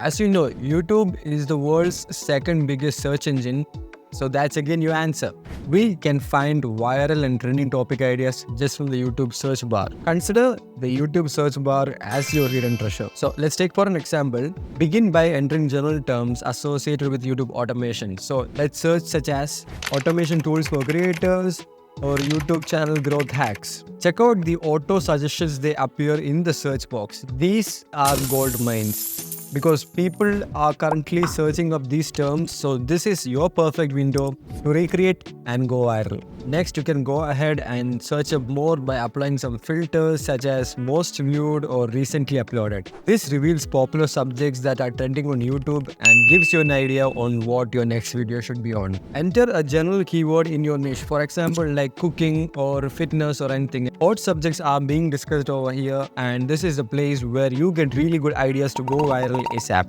As you know, YouTube is the world's second biggest search engine. So that's again your answer. We can find viral and trending topic ideas just from the YouTube search bar. Consider the YouTube search bar as your hidden treasure. So let's take for an example. Begin by entering general terms associated with YouTube automation. So let's search such as automation tools for creators or YouTube channel growth hacks. Check out the auto suggestions, they appear in the search box. These are gold mines because people are currently searching up these terms, so this is your perfect window to recreate and go viral. Next, you can go ahead and search up more by applying some filters such as most viewed or recently uploaded. This reveals popular subjects that are trending on YouTube and gives you an idea on what your next video should be on. Enter a general keyword in your niche, for example like cooking or fitness or anything. Hot subjects are being discussed over here, and this is the place where you get really good ideas to go viral ASAP.